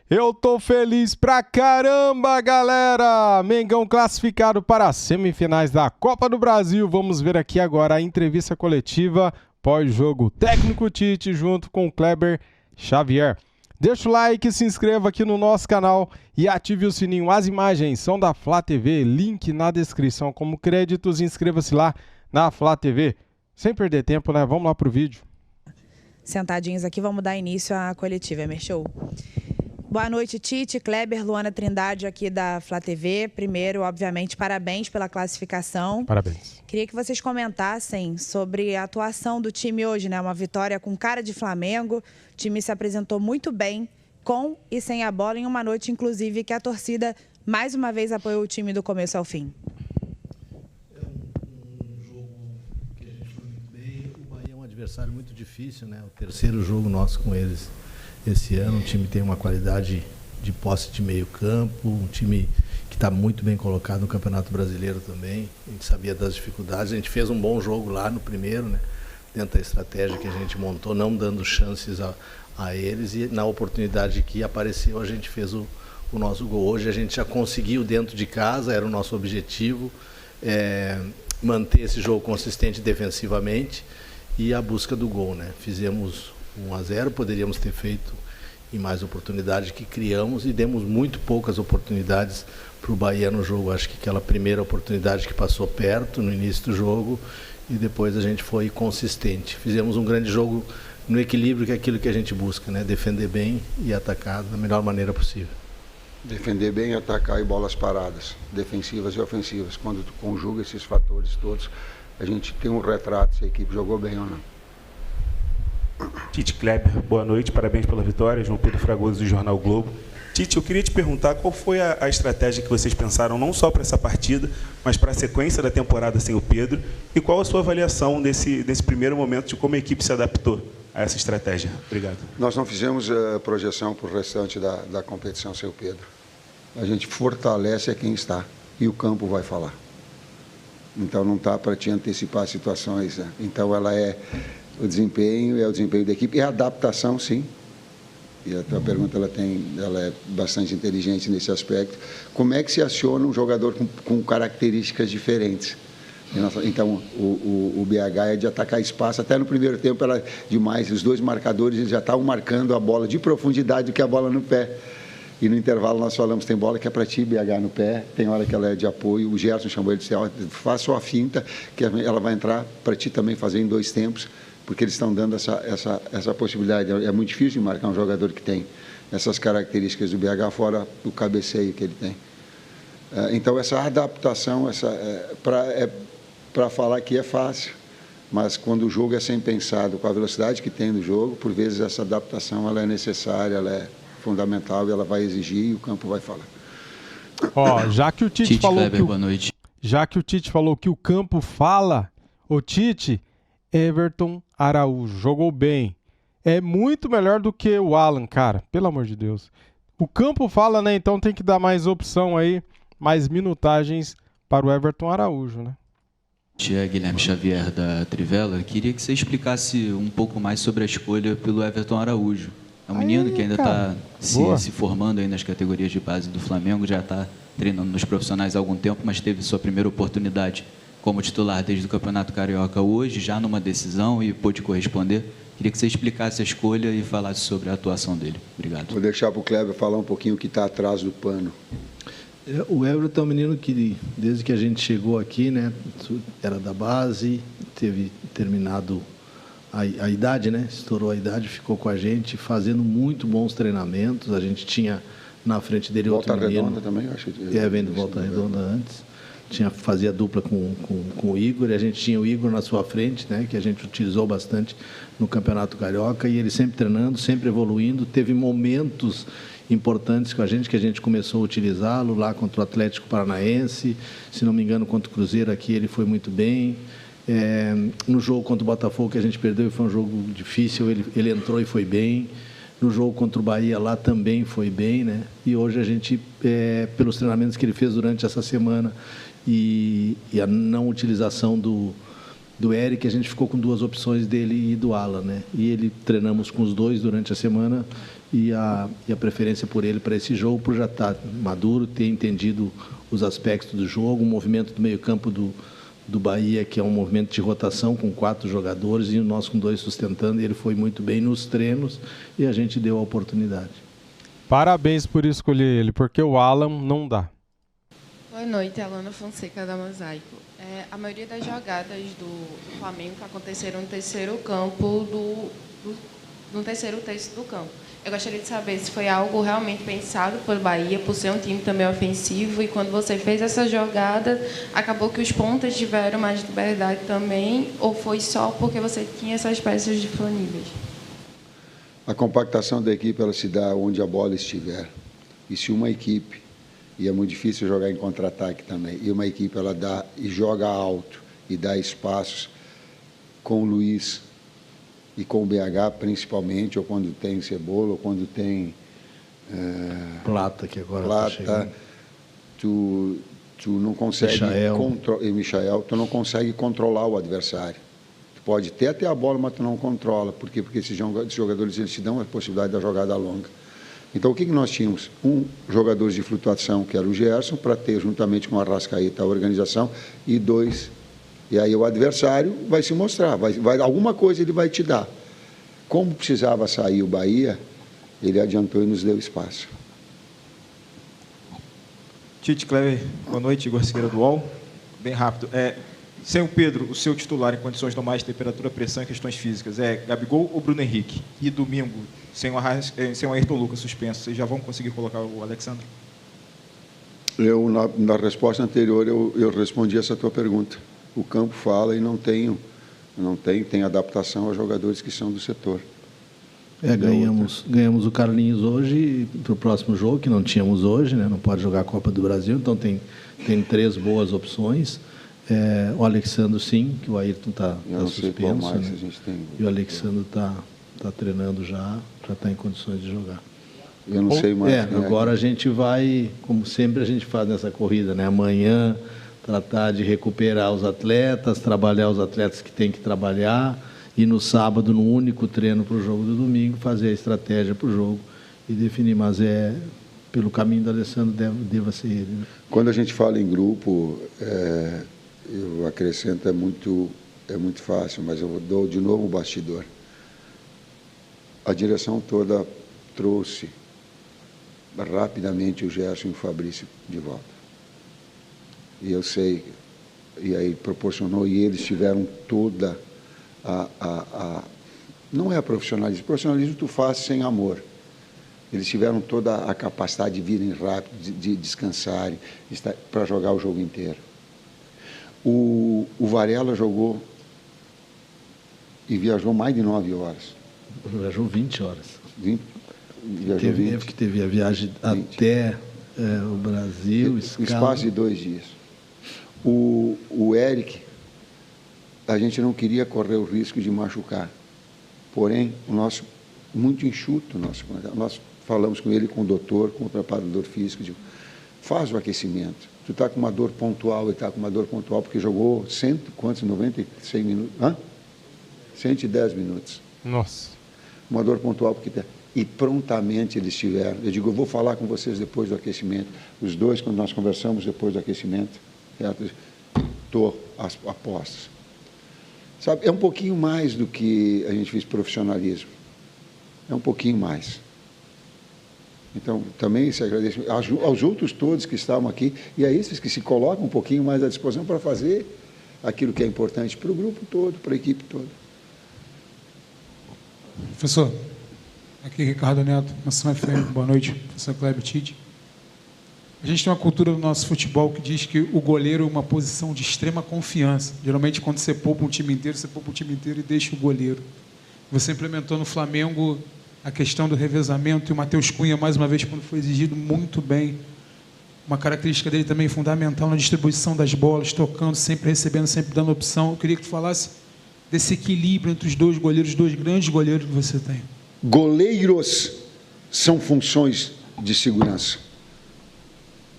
Eu tô feliz pra caramba, galera! Mengão classificado para as semifinais da Copa do Brasil. Vamos ver aqui agora a entrevista coletiva pós-jogo técnico Tite junto com o Kleber Xavier. Deixa o like, se inscreva aqui no nosso canal e ative o sininho. As imagens são da Flá TV, link na descrição como créditos. Inscreva-se lá na Flá TV. Sem perder tempo, né? Vamos lá pro vídeo. Sentadinhos aqui, vamos dar início à coletiva, Emerson. Boa noite, Tite, Kleber, Luana Trindade aqui da Flá TV. Primeiro, obviamente, parabéns pela classificação. Parabéns. Queria que vocês comentassem sobre a atuação do time hoje, né? Uma vitória com cara de Flamengo. O time se apresentou muito bem, com e sem a bola, em uma noite, inclusive, que a torcida mais uma vez apoiou o time do começo ao fim. É um jogo que a gente foi muito bem. O Bahia é um adversário muito difícil, né? O terceiro jogo nosso com eles esse ano. O time tem uma qualidade de posse de meio campo, um time que está muito bem colocado no Campeonato Brasileiro também. A gente sabia das dificuldades, a gente fez um bom jogo lá no primeiro, né? Dentro da estratégia que a gente montou, não dando chances a eles, e na oportunidade que apareceu a gente fez o nosso gol. Hoje a gente já conseguiu dentro de casa, era o nosso objetivo, manter esse jogo consistente defensivamente e a busca do gol, né? Fizemos 1-0, poderíamos ter feito em mais oportunidades que criamos e demos muito poucas oportunidades para o Bahia no jogo. Acho que aquela primeira oportunidade que passou perto no início do jogo e depois a gente foi consistente. Fizemos um grande jogo no equilíbrio, que é aquilo que a gente busca, né? Defender bem e atacar da melhor maneira possível. Defender bem, atacar e bolas paradas, defensivas e ofensivas. Quando tu conjuga esses fatores todos, a gente tem um retrato se a equipe jogou bem ou não. Tite, Kleber, boa noite, parabéns pela vitória. João Pedro Fragoso, do Jornal Globo. Tite, eu queria te perguntar qual foi a estratégia que vocês pensaram, não só para essa partida, mas para a sequência da temporada sem o Pedro, e qual a sua avaliação desse primeiro momento de como a equipe se adaptou a essa estratégia? Obrigado. Nós não fizemos projeção para o restante da competição sem o Pedro. A gente fortalece quem está e o campo vai falar. Então não está para te antecipar situações, né? Então ela é o desempenho da equipe e a adaptação, sim. E a tua pergunta ela é bastante inteligente nesse aspecto. Como é que se aciona um jogador com características diferentes? Então o BH é de atacar espaço. Até no primeiro tempo era demais. Os dois marcadores eles já estavam marcando a bola de profundidade do que a bola no pé. E no intervalo nós falamos, tem bola que é para ti, BH no pé, tem hora que ela é de apoio. O Gerson chamou ele de faz só a finta, que ela vai entrar para ti também fazer em 2 tempos, porque eles estão dando essa possibilidade. É muito difícil de marcar um jogador que tem essas características do BH, fora o cabeceio que ele tem. Então essa adaptação, para falar que é fácil, mas quando o jogo é sem pensado, com a velocidade que tem no jogo, por vezes essa adaptação ela é necessária, ela é fundamental e ela vai exigir e o campo vai falar. Ó, já que o Tite falou Kleber, boa noite. Já que o Tite falou que o campo fala, o Tite, Everton Araújo jogou bem. É muito melhor do que o Alan, cara, pelo amor de Deus. O campo fala, né? Então tem que dar mais opção aí, mais minutagens para o Everton Araújo, né? Guilherme Xavier da Trivela, queria que você explicasse um pouco mais sobre a escolha pelo Everton Araújo. É um menino que ainda está se formando aí nas categorias de base do Flamengo, já está treinando nos profissionais há algum tempo, mas teve sua primeira oportunidade como titular desde o Campeonato Carioca hoje, já numa decisão e pôde corresponder. Queria que você explicasse a escolha e falasse sobre a atuação dele. Obrigado. Vou deixar para o Kleber falar um pouquinho o que está atrás do pano. O Everton é um menino que, desde que a gente chegou aqui, né, era da base, teve terminado a idade, né? Estourou a idade, ficou com a gente, fazendo muito bons treinamentos. A gente tinha na frente dele outro menino. Volta Redonda também, eu acho. Vem do Volta Redonda antes. Fazia dupla com o Igor, e a gente tinha o Igor na sua frente, né? Que a gente utilizou bastante no Campeonato Carioca, e ele sempre treinando, sempre evoluindo. Teve momentos importantes com a gente, que a gente começou a utilizá-lo lá contra o Atlético Paranaense. Se não me engano, contra o Cruzeiro aqui ele foi muito bem. No jogo contra o Botafogo que a gente perdeu, foi um jogo difícil, ele entrou e foi bem. No jogo contra o Bahia lá também foi bem, né? E hoje a gente, pelos treinamentos que ele fez durante essa semana e a não utilização do Eric, a gente ficou com 2 opções dele e do Alan, né? E treinamos com os dois durante a semana e a preferência por ele para esse jogo, por já estar maduro, ter entendido os aspectos do jogo, o movimento do meio-campo do Bahia, que é um movimento de rotação com 4 jogadores, e nós com 2 sustentando, e ele foi muito bem nos treinos e a gente deu a oportunidade. Parabéns por escolher ele, porque o Alan não dá. Boa noite, Alana Fonseca da Mosaico. A maioria das jogadas do Flamengo aconteceram no terceiro campo, no terceiro terço do campo. Eu gostaria de saber se foi algo realmente pensado pelo Bahia, por ser um time também ofensivo, e quando você fez essa jogada, acabou que os pontas tiveram mais liberdade também, ou foi só porque você tinha essas peças disponíveis? A compactação da equipe, ela se dá onde a bola estiver. E se uma equipe, e é muito difícil jogar em contra-ataque também, e uma equipe ela dá e joga alto e dá espaços com o Luiz e com o BH principalmente, ou quando tem Cebola, ou quando tem Plata, que agora Plata, tu não consegue Michael, tu não consegue controlar o adversário. Tu pode ter a bola, mas tu não controla. Por quê? Porque esses jogadores eles te dão a possibilidade da jogada longa. Então, o que nós tínhamos? Um jogador de flutuação, que era o Gerson, para ter, juntamente com o Arrascaeta, a organização, e 2. E aí o adversário vai se mostrar, alguma coisa ele vai te dar. Como precisava sair o Bahia, ele adiantou e nos deu espaço. Tite, Kleber, boa noite, Igor Siqueira do UOL. Bem rápido. Sem o Pedro, o seu titular em condições normais de temperatura, pressão e questões físicas, é Gabigol ou Bruno Henrique? E domingo, sem o Ayrton Lucas suspenso, vocês já vão conseguir colocar o Alexandre? Na resposta anterior, eu respondi essa tua pergunta. O campo fala e tem adaptação aos jogadores que são do setor. Ganhamos o Carlinhos hoje para o próximo jogo, que não tínhamos hoje, né? Não pode jogar a Copa do Brasil, então tem 3 boas opções. O Alexandre, sim, que o Ayrton está suspenso, né? E o Alexandre está treinando já estar em condições de jogar. Eu não sei mais. Agora a gente vai, como sempre a gente faz nessa corrida, né? Amanhã tratar de recuperar os atletas, trabalhar os atletas que tem que trabalhar, e no sábado, no único treino para o jogo do domingo, fazer a estratégia para o jogo e definir. Mas pelo caminho do Alessandro deva ser ele. Né? Quando a gente fala em grupo, eu acrescento, é muito fácil, mas eu dou de novo o bastidor. A direção toda trouxe rapidamente o Gerson e o Fabrício de volta. E eu sei, e aí proporcionou, e eles tiveram toda não é profissionalismo, profissionalismo tu faz sem amor. Eles tiveram toda a capacidade de virem rápido, de descansarem, para jogar o jogo inteiro. O Varela jogou e viajou mais de 9 horas. Viajou 20 horas. Viajou teve a viagem 20. Até o Brasil, espaço de 2 dias. O Eric, a gente não queria correr o risco de machucar. Porém, muito enxuto, nós falamos com ele, com o doutor, com o preparador físico, faz o aquecimento. Tu está com uma dor pontual, ele está com uma dor pontual, porque jogou 96 minutos? 110 minutos. Nossa. Uma dor pontual, e prontamente eles tiveram. Eu digo, eu vou falar com vocês depois do aquecimento. Os 2, quando nós conversamos depois do aquecimento, estou a postos. Sabe, é um pouquinho mais do que a gente fez profissionalismo. É um pouquinho mais. Então, também se agradece aos outros todos que estavam aqui e a esses que se colocam um pouquinho mais à disposição para fazer aquilo que é importante para o grupo todo, para a equipe toda. Professor, aqui Ricardo Neto, Nação FM, boa noite, professor Kleber, Tite. A gente tem uma cultura no nosso futebol que diz que o goleiro é uma posição de extrema confiança. Geralmente, quando você poupa um time inteiro, você poupa o time inteiro e deixa o goleiro. Você implementou no Flamengo a questão do revezamento, e o Matheus Cunha, mais uma vez, quando foi exigido, muito bem. Uma característica dele também fundamental na distribuição das bolas, tocando, sempre recebendo, sempre dando opção. Eu queria que tu falasse desse equilíbrio entre os 2 goleiros, 2 grandes goleiros que você tem. Goleiros são funções de segurança,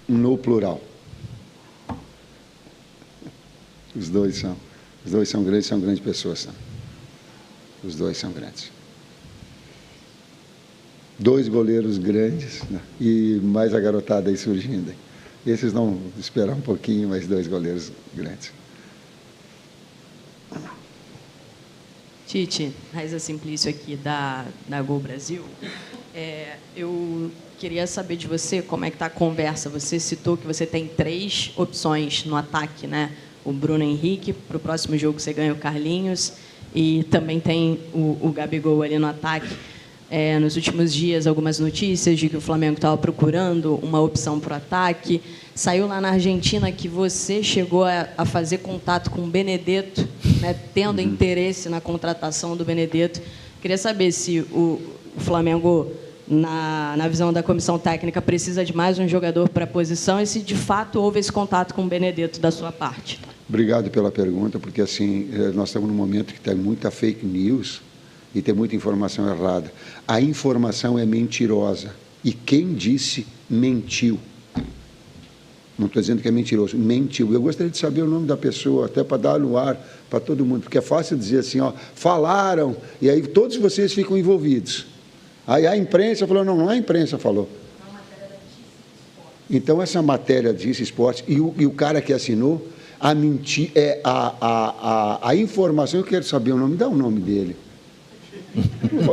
no plural. Os dois são grandes pessoas. Os 2 são grandes. 2 goleiros grandes, né? E mais a garotada aí surgindo. Esses vão esperar um pouquinho, mais 2 goleiros grandes. Tite, Raiza Simplício aqui da Gol Brasil. Eu queria saber de você como é que está a conversa. Você citou que você tem 3 opções no ataque, né? O Bruno Henrique, para o próximo jogo você ganha o Carlinhos, e também tem o Gabigol ali no ataque. Nos últimos dias, algumas notícias de que o Flamengo estava procurando uma opção para o ataque. Saiu lá na Argentina que você chegou a fazer contato com o Benedetto, né, tendo interesse na contratação do Benedetto. Queria saber se o Flamengo, na visão da comissão técnica, precisa de mais um jogador para a posição e se, de fato, houve esse contato com o Benedetto da sua parte. Obrigado pela pergunta, porque assim, nós estamos num momento que tem muita fake news e tem muita informação errada. A informação é mentirosa e quem disse, mentiu. Não estou dizendo que é mentiroso, mentiu. Eu gostaria de saber o nome da pessoa, até para dar no ar para todo mundo, porque é fácil dizer assim, ó, falaram, e aí todos vocês ficam envolvidos. Aí a imprensa falou, não a imprensa falou. Então essa matéria disse esporte, e o cara que assinou, a informação, eu quero saber o nome, dá o nome dele.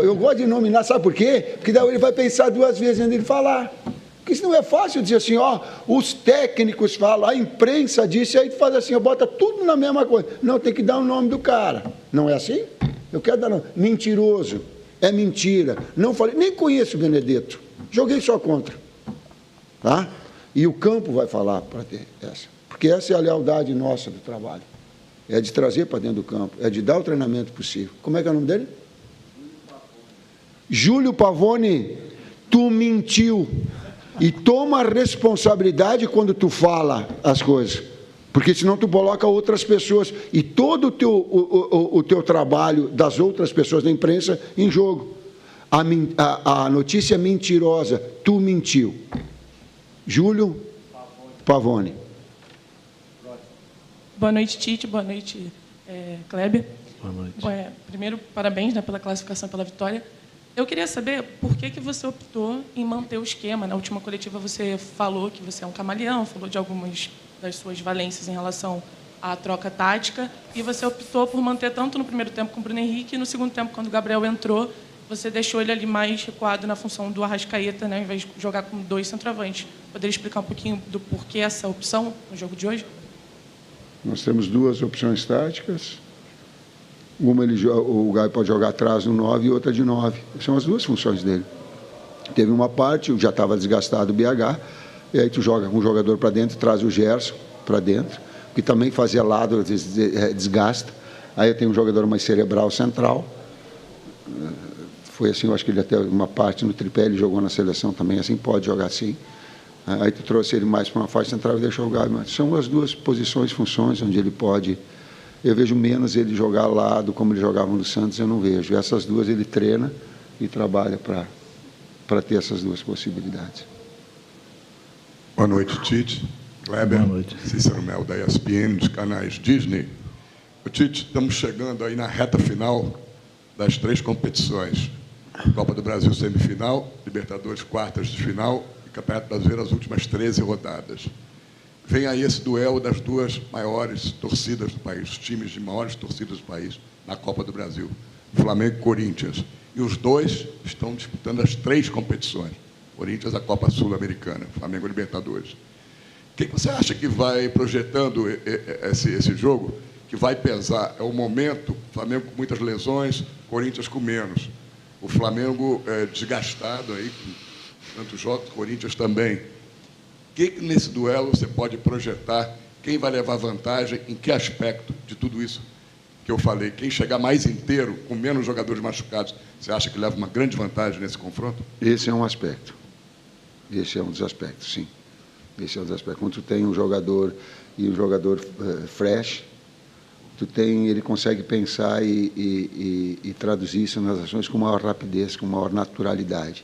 Eu gosto de nominar, sabe por quê? Porque daí ele vai pensar 2 vezes antes de falar. Porque isso não é fácil dizer assim, ó, os técnicos falam, a imprensa disse, aí tu faz assim, bota tudo na mesma coisa. Não, tem que dar o nome do cara. Não é assim? Eu quero dar nome. Mentiroso. É mentira. Não falei, nem conheço o Benedetto. Joguei só contra. Tá? E o campo vai falar para ter essa. Porque essa é a lealdade nossa do trabalho. É de trazer para dentro do campo, é de dar o treinamento possível. Como é que é o nome dele? Júlio Pavone, tu mentiu. E toma a responsabilidade quando tu fala as coisas. Porque senão tu coloca outras pessoas e todo o teu trabalho das outras pessoas da imprensa em jogo. A notícia é mentirosa, tu mentiu. Júlio Pavone. Boa noite, Tite. Boa noite, Kleber. Boa noite. Primeiro, parabéns, né, pela classificação, pela vitória. Eu queria saber por que você optou em manter o esquema. Na última coletiva você falou que você é um camaleão, falou de algumas das suas valências em relação à troca tática, e você optou por manter tanto no primeiro tempo com o Bruno Henrique e no segundo tempo, quando o Gabriel entrou, você deixou ele ali mais recuado na função do Arrascaeta, né, ao invés de jogar com 2 centroavantes. Poderia explicar um pouquinho do porquê essa opção no jogo de hoje? Nós temos 2 opções táticas. Uma, o Gabi pode jogar atrás no 9 e outra de 9. São as 2 funções dele. Teve uma parte, já estava desgastado o BH, e aí tu joga com um jogador para dentro, traz o Gerson para dentro, que também fazia lado, desgasta. Aí eu tenho um jogador mais cerebral central. Foi assim, eu acho que ele até uma parte no tripé, ele jogou na seleção também, assim, pode jogar assim. Aí tu trouxe ele mais para uma faixa central e deixou o Gabi. Mas são as 2 posições, funções, onde ele pode... Eu vejo menos ele jogar ao lado, como ele jogava no Santos, eu não vejo. Essas 2 ele treina e trabalha para ter essas 2 possibilidades. Boa noite, Tite. Kleber. Boa noite. Cícero Mel, da ESPN, dos canais Disney. Tite, estamos chegando aí na reta final das 3 competições. Copa do Brasil semifinal, Libertadores quartas de final e Campeonato Brasileiro as últimas 13 rodadas. Vem aí esse duelo das 2 maiores torcidas do país, os times de maiores torcidas do país na Copa do Brasil, Flamengo e Corinthians. E os 2 estão disputando as 3 competições. Corinthians, a Copa Sul-Americana, Flamengo e Libertadores. O que você acha que vai projetando esse jogo, que vai pesar? É o momento, Flamengo com muitas lesões, Corinthians com menos. O Flamengo desgastado aí, com tantos jogos, Corinthians também. O que nesse duelo você pode projetar? Quem vai levar vantagem? Em que aspecto de tudo isso que eu falei? Quem chegar mais inteiro, com menos jogadores machucados, você acha que leva uma grande vantagem nesse confronto? Esse é um aspecto. Esse é um dos aspectos, sim. Esse é um dos aspectos. Quando tu tem um jogador e um jogador fresh, ele consegue pensar e traduzir isso nas ações com maior rapidez, com maior naturalidade.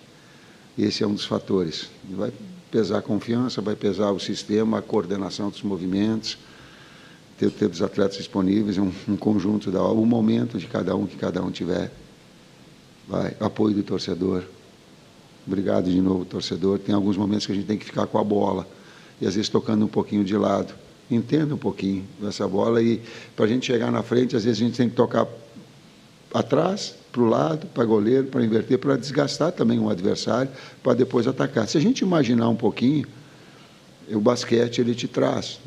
Esse é um dos fatores. Vai pesar a confiança, vai pesar o sistema, a coordenação dos movimentos, ter os atletas disponíveis, um conjunto, o momento de cada um que cada um tiver, apoio do torcedor. Obrigado de novo, torcedor. Tem alguns momentos que a gente tem que ficar com a bola e às vezes tocando um pouquinho de lado. Entenda um pouquinho dessa bola e para a gente chegar na frente, às vezes a gente tem que tocar atrás, para o lado, para goleiro, para inverter, para desgastar também o adversário, para depois atacar. Se a gente imaginar um pouquinho, o basquete ele te traz.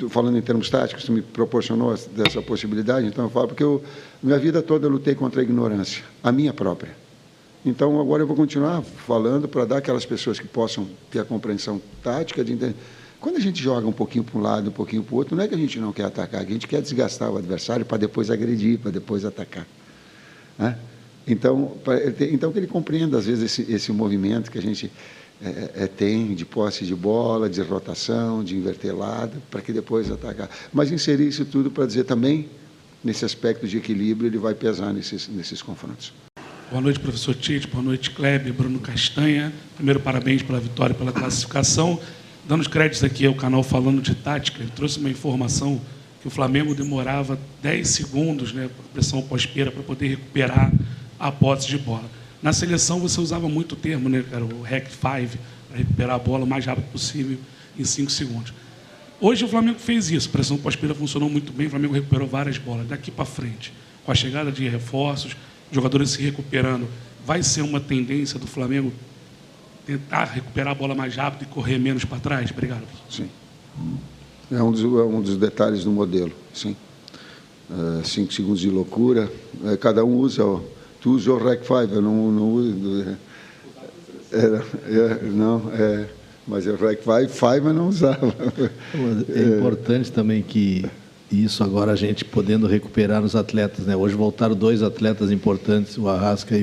Falando em termos táticos, tu me proporcionou dessa possibilidade, então eu falo porque minha vida toda eu lutei contra a ignorância, a minha própria. Então agora eu vou continuar falando para dar aquelas pessoas que possam ter a compreensão tática de entender. Quando a gente joga um pouquinho para um lado, um pouquinho para o outro, não é que a gente não quer atacar, é que a gente quer desgastar o adversário para depois agredir, para depois atacar. Né? Então, que ele compreenda, às vezes, esse movimento que a gente tem de posse de bola, de rotação, de inverter lado, para que depois atacar. Mas inserir isso tudo para dizer também, nesse aspecto de equilíbrio, ele vai pesar nesses confrontos. Boa noite, professor Tite. Boa noite, Kleber, Bruno Castanha. Primeiro, parabéns pela vitória e pela classificação. Dando os créditos aqui ao canal Falando de Tática, ele trouxe uma informação que o Flamengo demorava 10 segundos, né, por pressão pós-perda, para poder recuperar a posse de bola. Na seleção, você usava muito o termo, né, cara, o Hack 5, para recuperar a bola o mais rápido possível, em 5 segundos. Hoje o Flamengo fez isso, a pressão pós-perda funcionou muito bem, o Flamengo recuperou várias bolas. Daqui para frente, com a chegada de reforços, jogadores se recuperando, vai ser uma tendência do Flamengo tentar recuperar a bola mais rápido e correr menos para trás? Obrigado. Sim. É um dos detalhes do modelo, sim. 5 segundos de loucura. Cada um usa. Tu usa o Rec 5, eu não uso. Mas o Rec 5 eu não usava. É importante também que isso agora a gente podendo recuperar os atletas, né? Hoje voltaram 2 atletas importantes, o Arrasca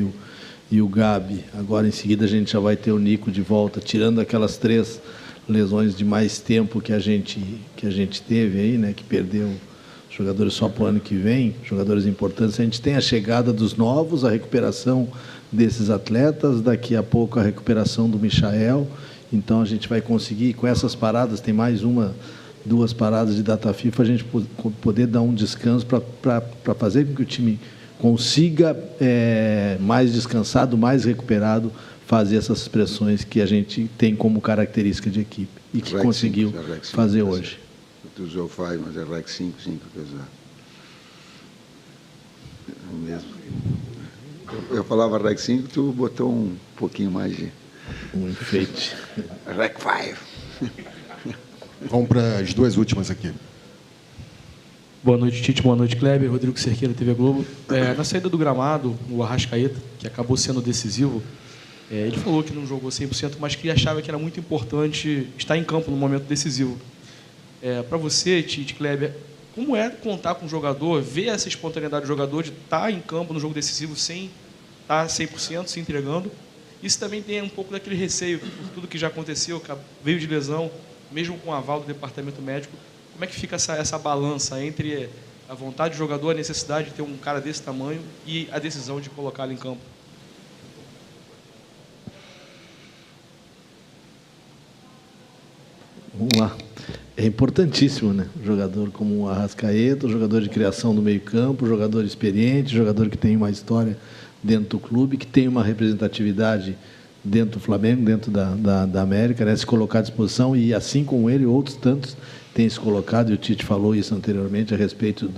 e o Gabi. Agora, em seguida, a gente já vai ter o Nico de volta, tirando aquelas 3 lesões de mais tempo que a gente teve aí, né, que perdeu jogadores só para o ano que vem, jogadores importantes. A gente tem a chegada dos novos, a recuperação desses atletas, daqui a pouco a recuperação do Michael. Então, a gente vai conseguir, com essas paradas, tem mais 2 paradas de data FIFA, a gente poder dar um descanso para fazer com que o time consiga, mais descansado, mais recuperado, fazer essas pressões que a gente tem como característica de equipe e que conseguiu fazer hoje. Tu usou o 5, mas é Rec 5 que eu usava. Mesmo. Eu falava Rec 5, tu botou um pouquinho mais de... Um enfeite. Rec 5. Vamos para as 2 últimas aqui. Boa noite, Tite. Boa noite, Kleber. Rodrigo Cerqueira, TV Globo. Na saída do gramado, o Arrascaeta, que acabou sendo decisivo, ele falou que não jogou 100%, mas que achava que era muito importante estar em campo no momento decisivo. Para você, Tite, Kleber, como é contar com o jogador, ver essa espontaneidade do jogador de estar em campo no jogo decisivo sem estar 100%, se entregando? Isso também tem um pouco daquele receio por tudo que já aconteceu, veio de lesão, mesmo com o aval do departamento médico. Como é que fica essa balança entre a vontade do jogador, a necessidade de ter um cara desse tamanho e a decisão de colocá-lo em campo? Vamos lá. É importantíssimo, né? Um jogador como o Arrascaeta, um jogador de criação do meio-campo, um jogador experiente, um jogador que tem uma história dentro do clube, que tem uma representatividade dentro do Flamengo, dentro da América, né? Se colocar à disposição, e assim como ele, outros tantos têm se colocado, e o Tite falou isso anteriormente a respeito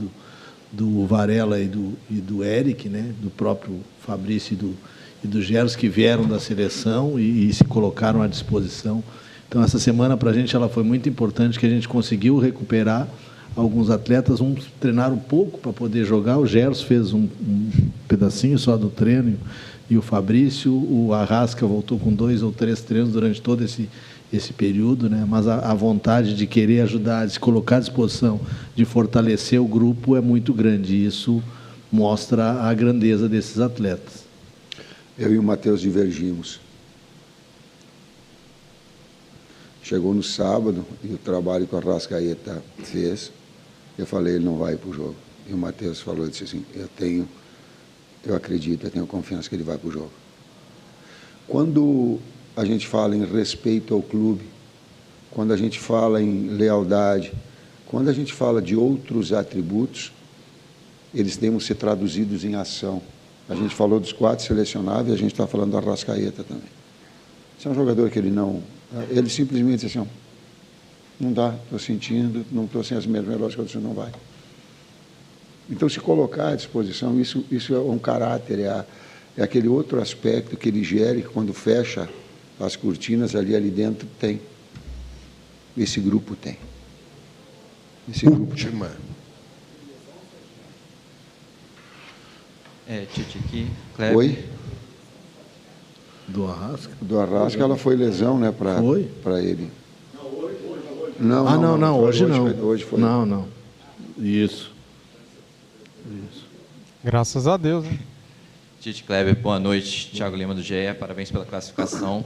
do Varela e do Eric, né? Do próprio Fabrício e do Geros, que vieram da seleção e se colocaram à disposição. Então, essa semana, para a gente, ela foi muito importante, que a gente conseguiu recuperar alguns atletas, uns treinaram um pouco para poder jogar, o Geros fez um pedacinho só do treino, e o Fabrício, o Arrasca voltou com 2 ou 3 treinos durante todo esse período, né? Mas a vontade de querer ajudar, de se colocar à disposição, de fortalecer o grupo é muito grande, e isso mostra a grandeza desses atletas. Eu e o Matheus divergimos. Chegou no sábado e o trabalho que o Arrascaeta fez, eu falei, ele não vai para o jogo. E o Matheus falou, disse assim, eu acredito, eu tenho confiança que ele vai para o jogo. Quando a gente fala em respeito ao clube, quando a gente fala em lealdade, quando a gente fala de outros atributos, eles devem ser traduzidos em ação. A gente falou dos 4 selecionáveis, a gente está falando do Arrascaeta também. Esse é um jogador que ele simplesmente diz assim, não dá, estou sentindo, não estou sem as mesmas lógicas, não vai. Então, se colocar à disposição, isso é um caráter, é aquele outro aspecto que ele gere, que quando fecha as cortinas ali dentro tem. Esse grupo tem. Última. Tite aqui. Kleber. Oi? Do Arrasca? Do Arrasca, ela foi lesão, né, para ele. Não, hoje não. Hoje foi. Não. Isso. Graças a Deus, né? Tite, Kleber, boa noite. Thiago Lima do GE, parabéns pela classificação.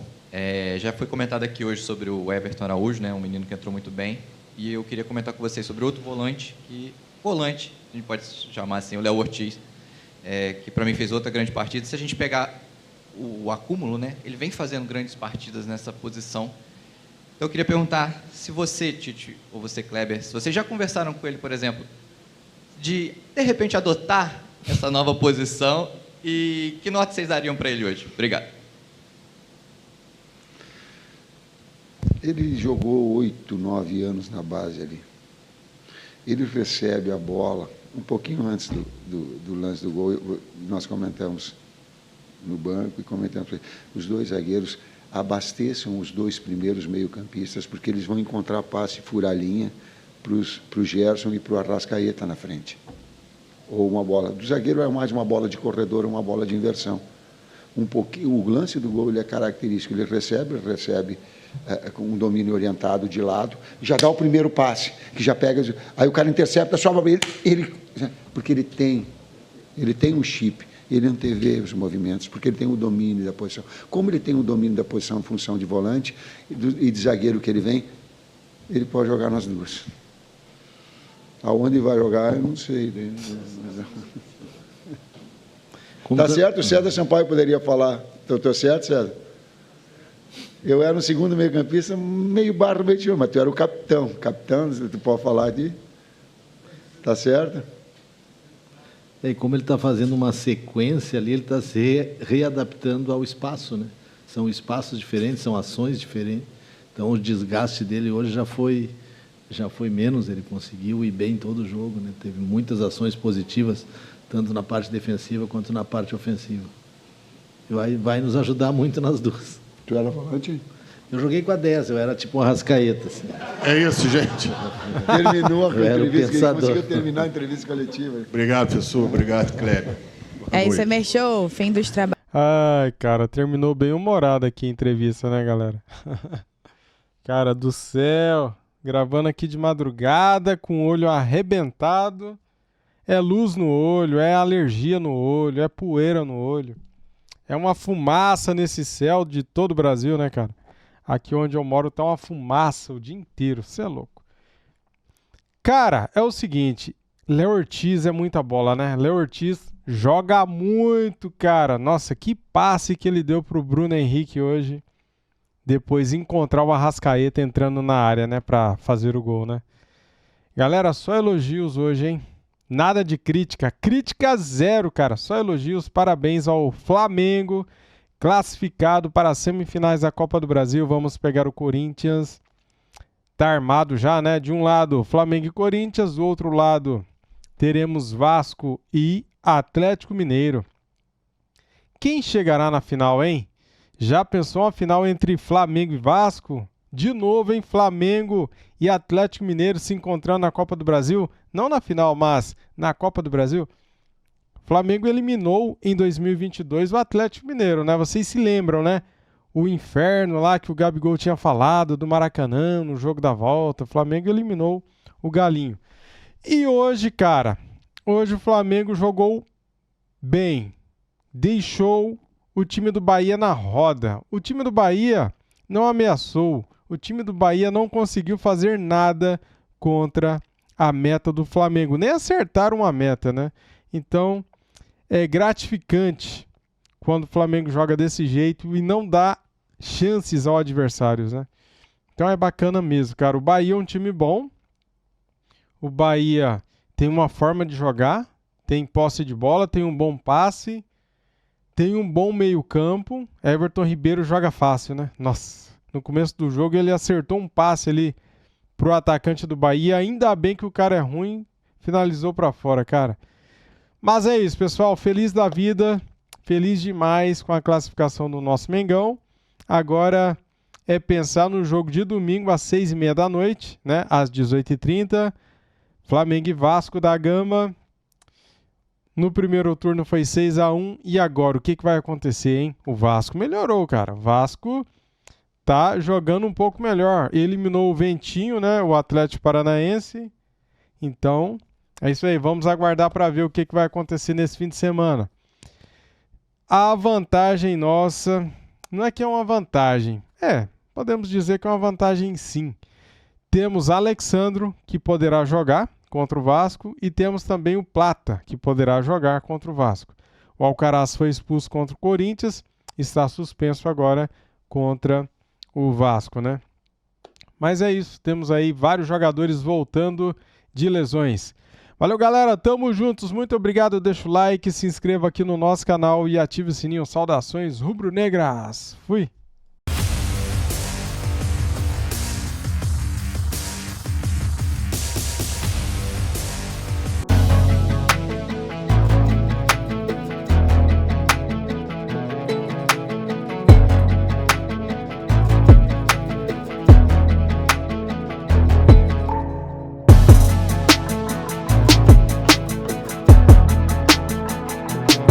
Já foi comentado aqui hoje sobre o Everton Araújo, né, um menino que entrou muito bem. E eu queria comentar com vocês sobre outro volante, a gente pode chamar assim, o Léo Ortiz, que para mim fez outra grande partida. Se a gente pegar o acúmulo, né, ele vem fazendo grandes partidas nessa posição. Então eu queria perguntar se você, Tite, ou você, Kleber, se vocês já conversaram com ele, por exemplo, de repente adotar essa nova posição, e que nota vocês dariam para ele hoje? Obrigado. Ele jogou 8, 9 anos na base ali. Ele recebe a bola, um pouquinho antes do lance do gol, nós comentamos no banco e comentamos, os 2 zagueiros abasteçam os 2 primeiros meio-campistas, porque eles vão encontrar passe furar a linha para o Gerson e para o Arrascaeta na frente. Ou uma bola. Do zagueiro é mais uma bola de corredor, uma bola de inversão. O lance do gol ele é característico, ele recebe com um domínio orientado de lado, já dá o primeiro passe, que já pega, aí o cara intercepta, sobra porque ele tem um chip, ele antevê os movimentos, porque ele tem o domínio da posição. Como ele tem o domínio da posição em função de volante e de zagueiro que ele vem, ele pode jogar nas duas. Aonde vai jogar, eu não sei. Tá certo? O César Sampaio poderia falar. Estou certo, César? Eu era um segundo meio-campista, meio barro, meio tio, mas tu era o capitão. Capitão, tu pode falar aqui? Tá certo? E como ele está fazendo uma sequência ali, ele está se readaptando ao espaço, né? São espaços diferentes, são ações diferentes. Então, o desgaste dele hoje já foi menos, ele conseguiu ir bem em todo o jogo, né? Teve muitas ações positivas, tanto na parte defensiva quanto na parte ofensiva. E vai nos ajudar muito nas duas. Tu era volante? Eu joguei com a 10, eu era tipo um Arrascaeta. Assim. É isso, gente. Terminou a entrevista, ele conseguiu terminar a entrevista coletiva. Obrigado, professor. Obrigado, Kleber. Isso, Merchou, fim dos trabalhos. Ai, cara, terminou bem humorado aqui a entrevista, né, galera? Cara do céu, gravando aqui de madrugada, com o olho arrebentado. É luz no olho, é alergia no olho, é poeira no olho. É uma fumaça nesse céu de todo o Brasil, né, cara? Aqui onde eu moro tá uma fumaça o dia inteiro, você é louco. Cara, é o seguinte, Léo Ortiz é muita bola, né? Léo Ortiz joga muito, cara. Nossa, que passe que ele deu pro Bruno Henrique hoje. Depois encontrar o Arrascaeta entrando na área, né? Pra fazer o gol, né? Galera, só elogios hoje, hein? Nada de crítica. Crítica zero, cara. Só elogios. Parabéns ao Flamengo, classificado para as semifinais da Copa do Brasil. Vamos pegar o Corinthians. Tá armado já, né? De um lado, Flamengo e Corinthians. Do outro lado, teremos Vasco e Atlético Mineiro. Quem chegará na final, hein? Já pensou uma final entre Flamengo e Vasco? De novo, hein? Flamengo e Atlético Mineiro se encontrando na Copa do Brasil. Não na final, mas na Copa do Brasil. Flamengo eliminou em 2022 o Atlético Mineiro, né? Vocês se lembram, né? O inferno lá que o Gabigol tinha falado do Maracanã no jogo da volta. O Flamengo eliminou o Galinho. E hoje, cara, hoje o Flamengo jogou bem. Deixou o time do Bahia na roda. O time do Bahia não ameaçou. O time do Bahia não conseguiu fazer nada contra a meta do Flamengo. Nem acertaram uma meta, né? Então, é gratificante quando o Flamengo joga desse jeito e não dá chances aos adversários, né? Então é bacana mesmo, cara. O Bahia é um time bom. O Bahia tem uma forma de jogar, tem posse de bola, tem um bom passe. tem um bom meio-campo. Everton Ribeiro joga fácil, né? Nossa, no começo do jogo ele acertou um passe ali pro atacante do Bahia. Ainda bem que o cara é ruim, finalizou para fora, cara. Mas é isso, pessoal. Feliz da vida, feliz demais com a classificação do nosso Mengão. Agora é pensar no jogo de domingo às 6h30 da noite, né? Às 18h30. Flamengo e Vasco da Gama. No primeiro turno foi 6-1. E agora, o que vai acontecer, hein? O Vasco melhorou, cara. O Vasco tá jogando um pouco melhor. Eliminou o Ventinho, né? O Atlético Paranaense. Então, é isso aí. Vamos aguardar para ver o que vai acontecer nesse fim de semana. A vantagem nossa... Não é que é uma vantagem. Podemos dizer que é uma vantagem sim. Temos Alexandro, que poderá jogar contra o Vasco, e temos também o Plata, que poderá jogar contra o Vasco. O Alcaraz foi expulso contra o Corinthians, está suspenso agora contra o Vasco, né? Mas é isso, temos aí vários jogadores voltando de lesões. Valeu, galera, tamo juntos, muito obrigado, deixa o like, se inscreva aqui no nosso canal e ative o sininho. Saudações rubro-negras, fui!